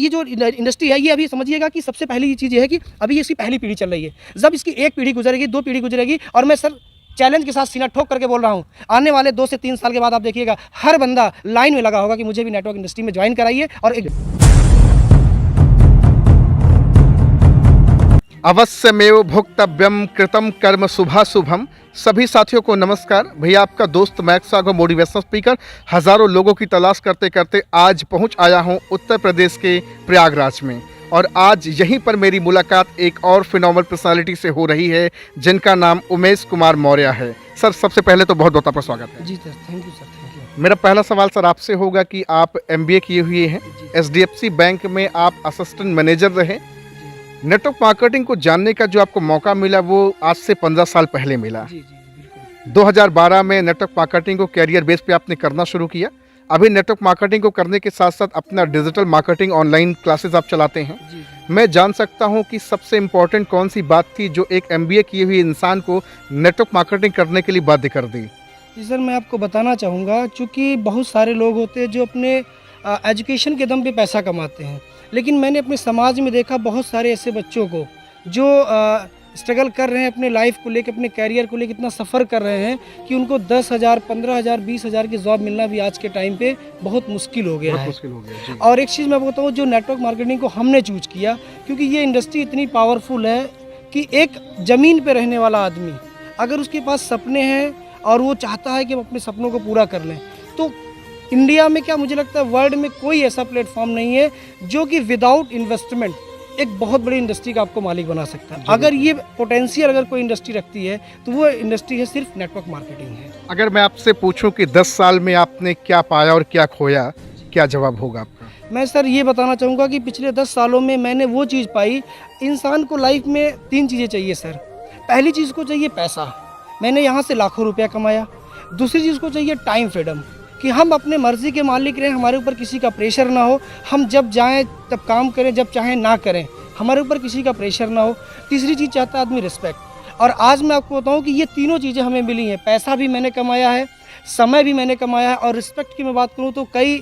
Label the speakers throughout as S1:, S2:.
S1: ये जो इंडस्ट्री है, ये अभी समझिएगा कि सबसे पहली चीज़ ये है कि अभी इसकी पहली पीढ़ी चल रही है। जब इसकी एक पीढ़ी गुजरेगी, 2 पीढ़ी गुजरेगी, और मैं सर चैलेंज के साथ सीना ठोक करके बोल रहा हूँ, आने वाले 2 से 3 साल के बाद आप देखिएगा हर बंदा लाइन में लगा होगा कि मुझे भी नेटवर्क इंडस्ट्री में ज्वाइन कराइए। और एक
S2: अवश्यमेव भोक्तव्यम कृतम कर्म शुभाशुभम। सभी साथियों को नमस्कार। भैया आपका दोस्त मैक्स सागो मोटिवेशनल स्पीकर हज़ारों लोगों की तलाश करते करते आज पहुंच आया हूं उत्तर प्रदेश के प्रयागराज में, और आज यहीं पर मेरी मुलाकात एक और फिनोमेनल पर्सनालिटी से हो रही है जिनका नाम उमेश कुमार मौर्य है। सर, सबसे पहले तो बहुत बहुत आपका स्वागत है।
S1: जी sir, thank you sir, thank you.
S2: मेरा पहला सवाल सर आपसे होगा कि आप MBA किए हुए हैं, HDFC बैंक में आप असिस्टेंट मैनेजर रहे। नेटवर्क मार्केटिंग को जानने का जो आपको मौका मिला वो आज से 15 साल पहले मिला।
S1: जी बिल्कुल।
S2: 2012 में नेटवर्क मार्केटिंग को कैरियर बेस पे आपने करना शुरू किया। अभी नेटवर्क मार्केटिंग को करने के साथ साथ अपना डिजिटल मार्केटिंग ऑनलाइन क्लासेस आप चलाते हैं।
S1: जी।
S2: मैं जान सकता हूं कि सबसे इम्पोर्टेंट कौन सी बात थी जो एक MBA किए हुए इंसान को नेटवर्क मार्केटिंग करने के लिए बाध्य कर दी?
S1: जी सर, मैं आपको बताना चाहूँगा, चूँकि बहुत सारे लोग होते हैं जो अपने एजुकेशन के दम पे पैसा कमाते हैं, लेकिन मैंने अपने समाज में देखा बहुत सारे ऐसे बच्चों को जो स्ट्रगल कर रहे हैं अपने लाइफ को लेकर, अपने कैरियर को लेकर इतना सफ़र कर रहे हैं कि उनको 10,000, 15,000, 20,000 की जॉब मिलना भी आज के टाइम पे बहुत मुश्किल हो गया है।
S2: मुश्किल हो गया जी।
S1: और एक चीज़ मैं बताऊँ, जो नेटवर्क मार्केटिंग को हमने चूज किया, क्योंकि ये इंडस्ट्री इतनी पावरफुल है कि एक ज़मीन पे रहने वाला आदमी अगर उसके पास सपने हैं और वो चाहता है कि हम अपने सपनों को पूरा कर लें, तो इंडिया में क्या, मुझे लगता है वर्ल्ड में कोई ऐसा प्लेटफॉर्म नहीं है जो कि विदाउट इन्वेस्टमेंट एक बहुत बड़ी इंडस्ट्री का आपको मालिक बना सकता है। अगर ये पोटेंशियल अगर कोई इंडस्ट्री रखती है तो वो इंडस्ट्री है सिर्फ नेटवर्क मार्केटिंग है।
S2: अगर मैं आपसे पूछूं कि 10 साल में आपने क्या पाया और क्या खोया, क्या जवाब होगा आपका?
S1: मैं सर ये बताना चाहूँगा कि पिछले 10 सालों में मैंने वो चीज़ पाई, इंसान को लाइफ में 3 चीज़ें चाहिए सर। पहली चीज़ को चाहिए पैसा, मैंने यहाँ से लाखों रुपया कमाया। दूसरी चीज़ को चाहिए टाइम फ्रीडम, कि हम अपने मर्ज़ी के मालिक रहें, हमारे ऊपर किसी का प्रेशर ना हो, हम जब जाएं तब काम करें, जब चाहें ना करें, हमारे ऊपर किसी का प्रेशर ना हो। तीसरी चीज़ चाहता है आदमी रिस्पेक्ट। और आज मैं आपको बताऊं कि ये तीनों चीज़ें हमें मिली हैं। पैसा भी मैंने कमाया है, समय भी मैंने कमाया है, और रिस्पेक्ट की मैं बात करूँ तो कई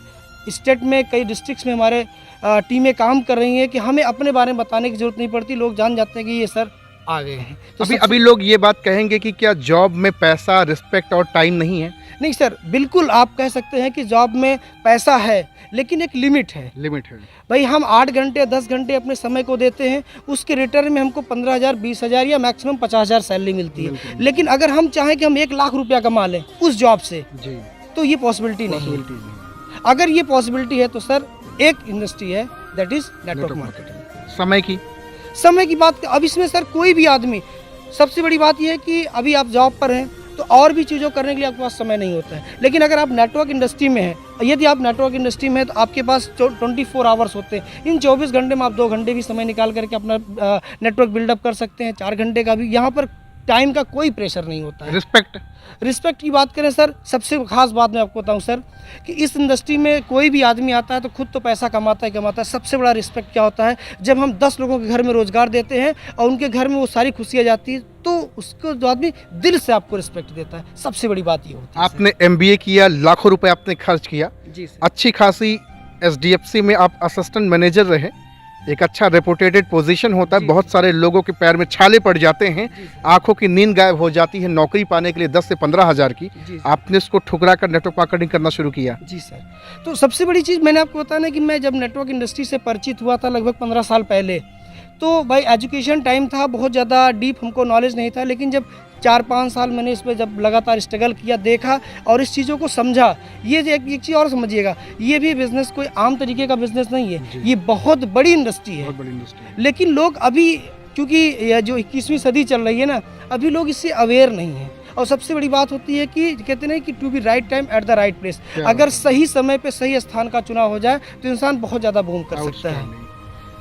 S1: स्टेट में, कई डिस्ट्रिक्ट्स में हमारे टीमें काम कर रही हैं कि हमें अपने बारे में बताने की ज़रूरत नहीं पड़ती, लोग जान जाते हैं कि ये सर आ गए हैं। तो
S2: अभी लोग ये बात कहेंगे कि क्या जॉब में पैसा, रिस्पेक्ट और टाइम नहीं है?
S1: नहीं सर, बिल्कुल आप कह सकते हैं कि जॉब में पैसा है, लेकिन एक लिमिट है।
S2: लिमिट है
S1: भाई, हम 8 घंटे 10 घंटे अपने समय को देते हैं, उसके रिटर्न में हमको 15,000, 20,000 या मैक्सिमम 50,000 सैलरी मिलती है। लेकिन अगर हम चाहें कि हम 1 लाख रुपया कमा लें उस जॉब से
S2: जी,
S1: तो ये पॉसिबिलिटी नहीं है। अगर ये पॉसिबिलिटी है तो सर एक इंडस्ट्री है, दैट इज नेटवर्क मार्केटिंग। समय की बात, अब इसमें सर कोई भी आदमी, सबसे बड़ी बात यह है कि अभी आप जॉब पर हैं तो और भी चीज़ों करने के लिए आपके पास समय नहीं होता है, लेकिन अगर आप नेटवर्क इंडस्ट्री में हैं, यदि आप नेटवर्क इंडस्ट्री में हैं तो आपके पास 24 आवर्स होते हैं। इन 24 घंटे में आप 2 घंटे भी समय निकाल करके अपना नेटवर्क बिल्डअप कर सकते हैं, 4 घंटे का भी। यहाँ पर टाइम का कोई प्रेशर नहीं होता है। रिस्पेक्ट की बात करें सर, सबसे खास बात मैं आपको बताऊं सर कि इस इंडस्ट्री में कोई भी आदमी आता है तो खुद तो पैसा कमाता है। सबसे बड़ा रिस्पेक्ट क्या होता है, जब हम 10 लोगों के घर में रोजगार देते हैं और उनके घर में वो सारी खुशियाँ जाती है, तो उसको जो आदमी दिल से आपको रिस्पेक्ट देता है। सबसे बड़ी बात ये होती है।
S2: आपने MBA किया, लाखों रुपए आपने खर्च किया।
S1: जी सर।
S2: अच्छी खासी HDFC में आप असिस्टेंट मैनेजर रहे, एक अच्छा रेपुटेटेड पोजीशन होता है। बहुत सारे लोगों के पैर में छाले पड़ जाते हैं, आंखों की नींद गायब हो जाती है नौकरी पाने के लिए 10 से 15 हज़ार की। आपने इसको ठुकरा कर नेटवर्क मार्केटिंग करना शुरू किया।
S1: जी सर, तो सबसे बड़ी चीज़ मैंने आपको बताना कि मैं जब नेटवर्क इंडस्ट्री से परिचित हुआ था लगभग 15 साल पहले, तो भाई एजुकेशन टाइम था, बहुत ज़्यादा डीप हमको नॉलेज नहीं था, लेकिन जब 4-5 साल मैंने इस पर जब लगातार स्ट्रगल किया, देखा और इस चीज़ों को समझा। ये एक चीज़ और समझिएगा, ये भी बिज़नेस कोई आम तरीके का बिज़नेस नहीं है, ये बहुत बड़ी इंडस्ट्री है। लेकिन लोग अभी, क्योंकि यह जो 21वीं सदी चल रही है ना, अभी लोग इससे अवेयर नहीं हैं। और सबसे बड़ी बात होती है कि कहते हैं कि to be right time at the right place. अगर सही समय पे सही स्थान का चुनाव हो जाए तो इंसान बहुत ज़्यादा बूम कर सकता है।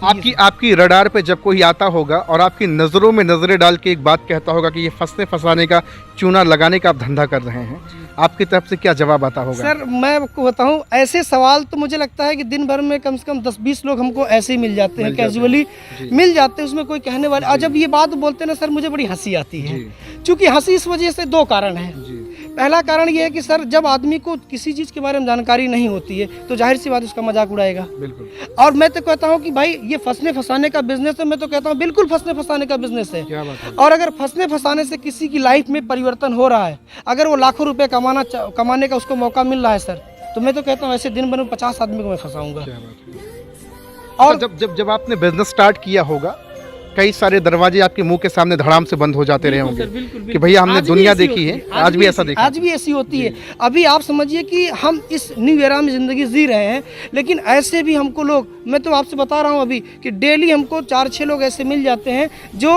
S2: आपकी रडार पे जब कोई आता होगा और आपकी नज़रों में नज़रें डाल के एक बात कहता होगा कि ये फंसने फंसाने का, चूना लगाने का आप धंधा कर रहे हैं, आपकी तरफ से क्या जवाब आता होगा?
S1: सर मैं आपको बताऊं, ऐसे सवाल तो मुझे लगता है कि दिन भर में कम से कम 10-20 लोग हमको ऐसे ही मिल जाते हैं, कैजुअली मिल जाते हैं, उसमें कोई कहने वाले। और जब ये बात बोलते हैं ना सर, मुझे बड़ी हंसी आती है। चूँकि हंसी इस वजह से 2 कारण है पहला कारण ये है कि सर जब आदमी को किसी चीज़ के बारे में जानकारी नहीं होती है तो जाहिर सी बात उसका मजाक उड़ाएगा।
S2: बिल्कुल।
S1: और मैं तो कहता हूँ कि भाई ये फंसने फंसाने का बिजनेस है, मैं तो कहता हूँ बिल्कुल फंसने फंसाने का बिजनेस है।
S2: क्या बात है।
S1: और अगर फंसने फंसाने से किसी की लाइफ में परिवर्तन हो रहा है, अगर वो लाखों रुपए कमाने का उसको मौका मिल रहा है सर, तो मैं तो कहता हूँ ऐसे दिन भर में 50 आदमी को मैं फंसाऊंगा।
S2: क्या बात है।
S1: और
S2: जब आपने बिजनेस स्टार्ट किया होगा, कई सारे दरवाजे आपके मुंह के सामने धड़ाम से बंद हो जाते रहे होंगे कि भैया हमने दुनिया देखी है, आज भी ऐसा देखा,
S1: आज भी ऐसी होती है। अभी आप समझिए कि हम इस न्यू एरा में ज़िंदगी जी रहे हैं, लेकिन ऐसे भी हमको लोग, मैं तो आपसे बता रहा हूँ अभी कि डेली हमको 4-6 लोग ऐसे मिल जाते हैं जो,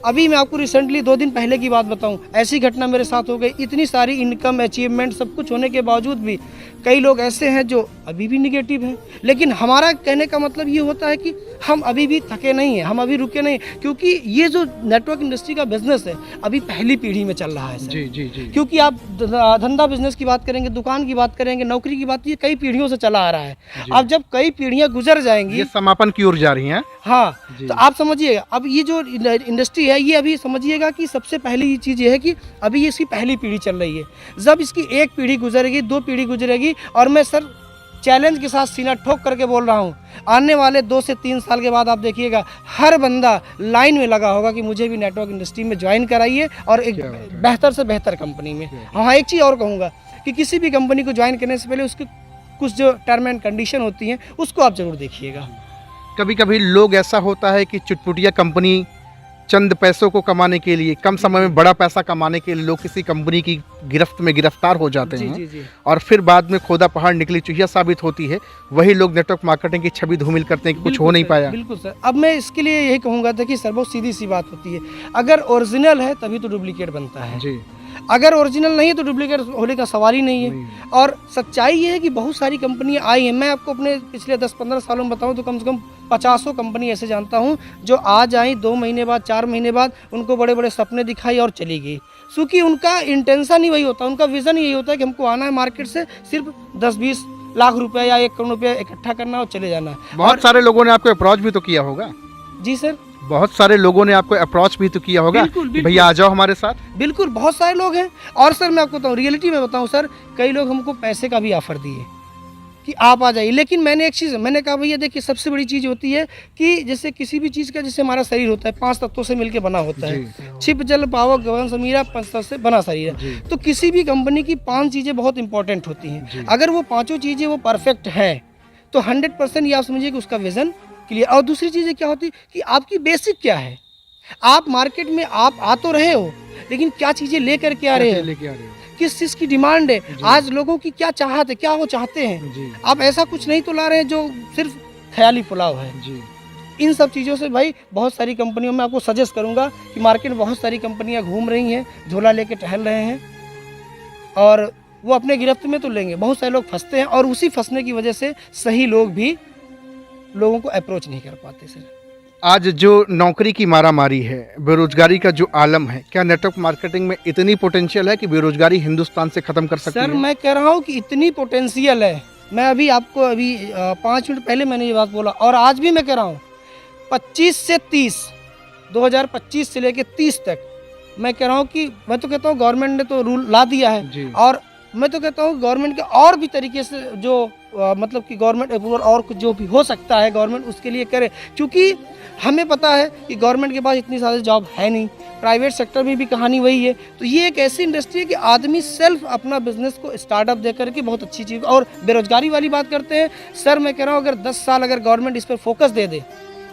S1: अभी मैं आपको रिसेंटली 2 दिन पहले की बात बताऊं, ऐसी घटना मेरे साथ हो गई। इतनी सारी इनकम, अचीवमेंट, सब कुछ होने के बावजूद भी कई लोग ऐसे हैं जो अभी भी निगेटिव हैं। लेकिन हमारा कहने का मतलब ये होता है कि हम अभी भी थके नहीं हैं, हम अभी रुके नहीं, क्योंकि ये जो नेटवर्क इंडस्ट्री का बिजनेस है अभी पहली पीढ़ी में चल रहा है सर।
S2: जी जी जी।
S1: क्योंकि आप धंधा बिजनेस की बात करेंगे, दुकान की बात करेंगे, नौकरी की बात, ये कई पीढ़ियों से चला आ रहा है। अब जब कई पीढ़ियां गुजर जाएंगी,
S2: ये समापन की ओर जा रही हैं।
S1: हाँ, तो आप समझिएगा अब ये जो इंडस्ट्री है ये अभी समझिएगा कि सबसे पहली चीज़ ये है कि अभी ये इसकी पहली पीढ़ी चल रही है। जब इसकी एक पीढ़ी गुजरेगी, 2 पीढ़ी गुजरेगी, और मैं सर चैलेंज के साथ सीना ठोक करके बोल रहा हूँ, आने वाले 2 से 3 साल के बाद आप देखिएगा हर बंदा लाइन में लगा होगा कि मुझे भी नेटवर्क इंडस्ट्री में ज्वाइन कराइए और एक बेहतर से बेहतर कंपनी में। हाँ, एक चीज़ और कहूँगा कि किसी भी कंपनी को ज्वाइन करने से पहले उसकी कुछ जो टर्म एंड कंडीशन होती हैं उसको आप ज़रूर देखिएगा।
S2: कभी कभी लोग ऐसा होता है कि चुटपुटिया कंपनी चंद पैसों को कमाने के लिए, कम समय में बड़ा पैसा कमाने के लिए लोग किसी कंपनी की गिरफ्त में गिरफ्तार हो जाते हैं।
S1: जी।
S2: और फिर बाद में खोदा पहाड़ निकली चुहिया साबित होती है। वही लोग नेटवर्क मार्केटिंग की छवि धूमिल करते हैं कि कुछ हो नहीं पाया।
S1: बिल्कुल सर। अब मैं इसके लिए यही कहूँगा, देखिए सर बहुत सीधी सी बात होती है, अगर ओरिजिनल है तभी तो डुप्लीकेट बनता है
S2: जी।
S1: अगर ओरिजिनल नहीं है तो डुप्लीकेट होने का सवाल ही नहीं है। और सच्चाई ये है कि बहुत सारी कंपनियां आई हैं। मैं आपको अपने पिछले 10-15 सालों में बताऊं तो कम से कम 50 कंपनी ऐसे जानता हूं जो आज आई, 2 महीने बाद, 4 महीने बाद उनको बड़े बड़े सपने दिखाई और चली गई। क्योंकि उनका इंटेंशन ही वही होता है, उनका विज़न यही होता है कि हमको आना है मार्केट से सिर्फ 10-20 लाख रुपये या 1 करोड़ रुपये इकट्ठा करना और चले जाना है।
S2: बहुत सारे लोगों ने आपको अप्रोच भी तो किया होगा।
S1: जी सर,
S2: बहुत सारे लोगों ने आपको अप्रोच भी तो किया होगा कि भैया आ जाओ हमारे साथ।
S1: बिल्कुल, बहुत सारे लोग हैं। और सर मैं आपको बताऊँ, रियलिटी में बताऊँ सर, कई लोग हमको पैसे का भी ऑफर दिए कि आप आ जाइए। लेकिन मैंने एक चीज़ मैंने कहा, भैया देखिए सबसे बड़ी चीज़ होती है कि जैसे किसी भी चीज़ का, जैसे हमारा शरीर होता है 5 तत्वों से मिलकर बना होता है, छिप जल पावक गगन समीरा, 5 तत्व से बना शरीर है। तो किसी भी कंपनी की 5 चीज़ें बहुत इंपॉर्टेंट होती हैं। अगर वो 5 चीज़ें वो परफेक्ट हैं तो 100% ये आप समझिए कि उसका विज़न क्लियर। और दूसरी चीज़ें क्या होती कि आपकी बेसिक क्या है, आप मार्केट में आप आ तो रहे हो लेकिन क्या चीज़ें लेकर के आ रहे हो, किस चीज़ की डिमांड है, आज लोगों की क्या चाहत है, क्या वो चाहते हैं। आप ऐसा कुछ नहीं तो ला रहे हैं जो सिर्फ ख्याली पुलाव है। इन सब चीज़ों से भाई बहुत सारी कंपनियों में आपको सजेस्ट करूंगा कि मार्केट में बहुत सारी कंपनियां घूम रही हैं, झोला लेके टहल रहे हैं और वो अपने गिरफ्त में तो लेंगे। बहुत सारे लोग फंसते हैं और उसी फंसने की वजह से सही लोग भी लोगों को अप्रोच नहीं कर पाते सर।
S2: आज जो नौकरी की मारामारी है, बेरोजगारी का जो आलम है, क्या नेटवर्क मार्केटिंग में इतनी पोटेंशियल है कि बेरोजगारी हिंदुस्तान से खत्म कर सकती है?
S1: सर मैं कह रहा हूँ कि इतनी पोटेंशियल है। मैं अभी आपको 5 मिनट पहले मैंने ये बात बोला और आज भी मैं कह रहा हूँ 25 से 30, 2025 से लेके 30 तक मैं कह रहा हूँ कि मैं तो कहता हूँ गवर्नमेंट ने तो रूल ला दिया है और मैं तो कहता हूँ गवर्नमेंट के और भी तरीके से जो मतलब कि गवर्नमेंट अप्रूवल और कुछ जो भी हो सकता है गवर्नमेंट उसके लिए करे। क्योंकि हमें पता है कि गवर्नमेंट के पास इतनी सारी जॉब है नहीं, प्राइवेट सेक्टर में भी कहानी वही है। तो ये एक ऐसी इंडस्ट्री है कि आदमी सेल्फ अपना बिजनेस को स्टार्टअप दे करके बहुत अच्छी चीज़। और बेरोजगारी वाली बात करते हैं सर, मैं कह रहा हूँ अगर 10 साल अगर गवर्नमेंट इस पर फोकस दे दे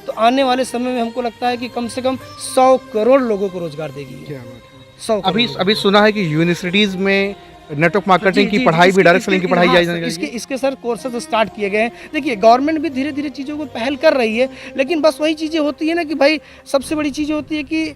S1: तो आने वाले समय में हमको लगता है कि कम से कम 100 करोड़ लोगों को रोजगार देगी।
S2: क्या बात है। 100 अभी सुना है कि यूनिवर्सिटीज़ में नेटवर्क मार्केटिंग की पढ़ाई भी, डायरेक्ट सेलिंग की पढ़ाई जाएगी।
S1: इसके सर कोर्सेज स्टार्ट किए गए हैं। देखिए गवर्नमेंट भी धीरे धीरे चीज़ों को पहल कर रही है, लेकिन बस वही चीज़ें होती है ना कि भाई सबसे बड़ी चीज़ होती है कि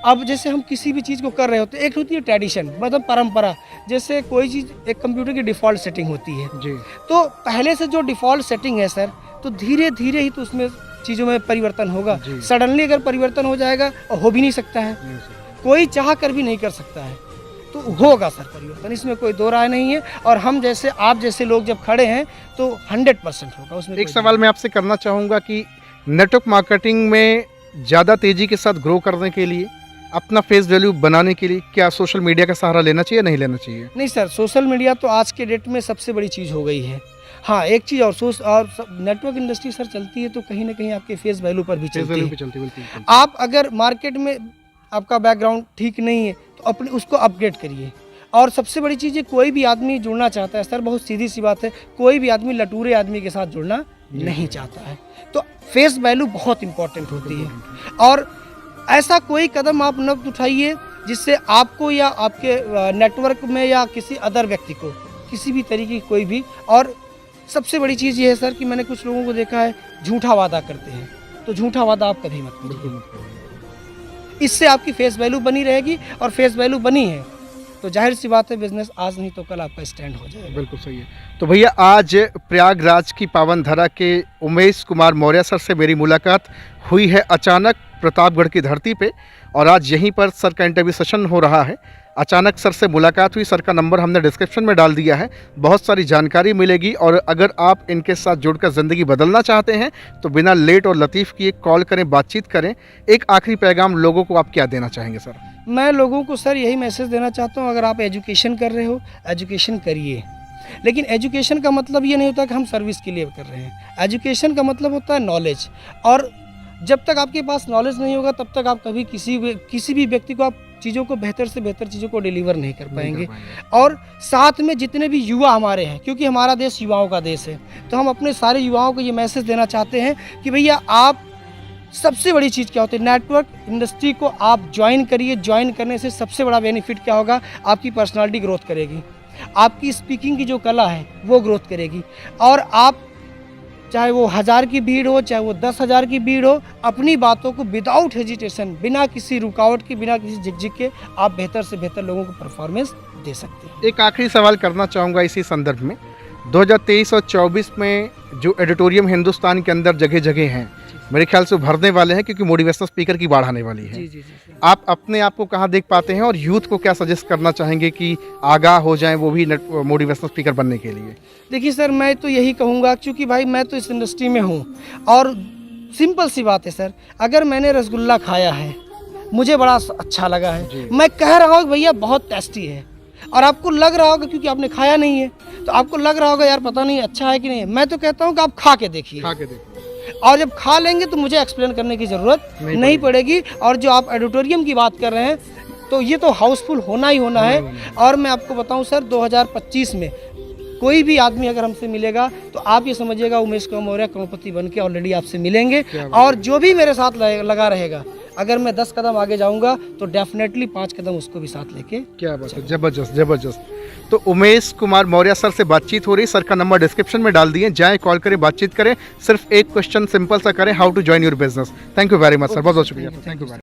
S1: अब जैसे हम किसी भी चीज़ को कर रहे होते हैं, एक होती है ट्रेडिशन मतलब परंपरा। जैसे कोई चीज़ एक कंप्यूटर की डिफ़ॉल्ट सेटिंग होती है जी, तो पहले से जो डिफ़ॉल्ट सेटिंग है सर, तो धीरे धीरे ही तो उसमें चीज़ों में परिवर्तन होगा। सडनली अगर परिवर्तन हो जाएगा हो भी नहीं सकता है, कोई चाह कर भी नहीं कर सकता है, तो होगा सर परिवर्तन, इसमें कोई दो राय नहीं है। और हम जैसे आप जैसे लोग जब खड़े हैं तो 100% होगा उसमें।
S2: एक सवाल मैं आपसे करना चाहूँगा कि नेटवर्क मार्केटिंग में ज़्यादा तेज़ी के साथ ग्रो करने के लिए अपना फेस वैल्यू बनाने के लिए क्या सोशल मीडिया का सहारा लेना चाहिए नहीं लेना चाहिए?
S1: नहीं सर, सोशल मीडिया तो आज के डेट में सबसे बड़ी चीज़ हो गई है। हाँ, एक चीज़ और नेटवर्क इंडस्ट्री सर चलती है तो कहीं ना कहीं आपके फेस वैल्यू पर भी चलती है।
S2: बिल्कुल।
S1: आप अगर मार्केट में आपका बैकग्राउंड ठीक नहीं है तो अपने उसको अपग्रेड करिए। और सबसे बड़ी चीज़ है, कोई भी आदमी जुड़ना चाहता है सर, बहुत सीधी सी बात है, कोई भी आदमी लटूरे आदमी के साथ जुड़ना नहीं चाहता है। तो फेस वैल्यू बहुत इंपॉर्टेंट होती है। और ऐसा कोई कदम आप न उठाइए जिससे आपको या आपके नेटवर्क में या किसी अदर व्यक्ति को किसी भी तरीके की कोई भी। और सबसे बड़ी चीज़ ये है सर कि मैंने कुछ लोगों को देखा है झूठा वादा करते हैं, तो झूठा वादा आप कभी मत करिए। इससे आपकी फेस वैल्यू बनी रहेगी, और फेस वैल्यू बनी है तो जाहिर सी बात है बिजनेस आज नहीं तो कल आपका स्टैंड हो जाएगा।
S2: बिल्कुल सही है। तो भैया आज प्रयागराज की पावन धरा के उमेश कुमार मौर्य सर से मेरी मुलाकात हुई है अचानक प्रतापगढ़ की धरती पे, और आज यहीं पर सर का इंटरव्यू सेशन हो रहा है। अचानक सर से मुलाकात हुई, सर का नंबर हमने डिस्क्रिप्शन में डाल दिया है, बहुत सारी जानकारी मिलेगी। और अगर आप इनके साथ जुड़कर ज़िंदगी बदलना चाहते हैं तो बिना लेट और लतीफ़ किए कॉल करें, बातचीत करें। एक आखिरी पैगाम लोगों को आप क्या देना चाहेंगे सर?
S1: मैं लोगों को सर यही मैसेज देना चाहता हूँ, अगर आप एजुकेशन कर रहे हो एजुकेशन करिए, लेकिन एजुकेशन का मतलब ये नहीं होता कि हम सर्विस के लिए कर रहे हैं। एजुकेशन का मतलब होता है नॉलेज, और जब तक आपके पास नॉलेज नहीं होगा तब तक आप कभी किसी भी व्यक्ति को आप चीज़ों को बेहतर से बेहतर चीज़ों को डिलीवर नहीं कर पाएंगे। और साथ में जितने भी युवा हमारे हैं, क्योंकि हमारा देश युवाओं का देश है, तो हम अपने सारे युवाओं को ये मैसेज देना चाहते हैं कि भैया आप सबसे बड़ी चीज़ क्या होती है, नेटवर्क इंडस्ट्री को आप ज्वाइन करिए। ज्वाइन करने से सबसे बड़ा बेनिफिट क्या होगा, आपकी पर्सनालिटी ग्रोथ करेगी, आपकी स्पीकिंग की जो कला है वो ग्रोथ करेगी। और आप चाहे वो 1000 की भीड़ हो, चाहे वो 10,000 की भीड़ हो, अपनी बातों को विदाउट हेजिटेशन, बिना किसी रुकावट के, बिना किसी झिकझिक के आप बेहतर से बेहतर लोगों को परफॉर्मेंस दे सकते हैं।
S2: एक आखिरी सवाल करना चाहूँगा इसी संदर्भ में, 2023 और 24 में जो एडिटोरियम हिंदुस्तान के अंदर जगह जगह हैं, मेरे ख्याल से भरने वाले हैं, क्योंकि मोटिवेशनल स्पीकर की बाढ़ आने वाली है।
S1: जी।
S2: आप अपने आप को कहाँ देख पाते हैं, और यूथ को क्या सजेस्ट करना चाहेंगे कि आगाह हो जाएं वो भी मोटिवेशनल स्पीकर बनने के लिए?
S1: देखिए सर, मैं तो यही कहूँगा, क्योंकि भाई मैं तो इस इंडस्ट्री में हूँ, और सिंपल सी बात है सर, अगर मैंने रसगुल्ला खाया है, मुझे बड़ा अच्छा लगा है, मैं कह रहा हूँ कि भैया बहुत टेस्टी है, और आपको लग रहा होगा क्योंकि आपने खाया नहीं है तो आपको लग रहा होगा यार पता नहीं अच्छा है कि नहीं है। मैं तो कहता हूँ कि आप खा के देखिए, और जब खा लेंगे तो मुझे एक्सप्लेन करने की ज़रूरत नहीं पड़ेगी। और जो आप एडिटोरियम की बात कर रहे हैं तो ये तो हाउसफुल होना ही होना है। और मैं आपको बताऊं सर, 2025 में कोई भी आदमी अगर हमसे मिलेगा तो आप ये समझिएगा उमेश कुमार मौर्य करोड़पति बन के ऑलरेडी आपसे मिलेंगे। और जो भी मेरे साथ लगा रहेगा, अगर मैं 10 कदम आगे जाऊंगा तो डेफिनेटली 5 कदम उसको भी साथ लेके।
S2: क्या बात है, जबरदस्त। तो उमेश कुमार मौर्य सर से बातचीत हो रही, सर का नंबर डिस्क्रिप्शन में डाल दिए, जाएं कॉल करें, बातचीत करें। सिर्फ एक क्वेश्चन सिंपल सा करें, how to join your business. Thank you very much sir, बहुत बहुत शुक्रिया। Thank you.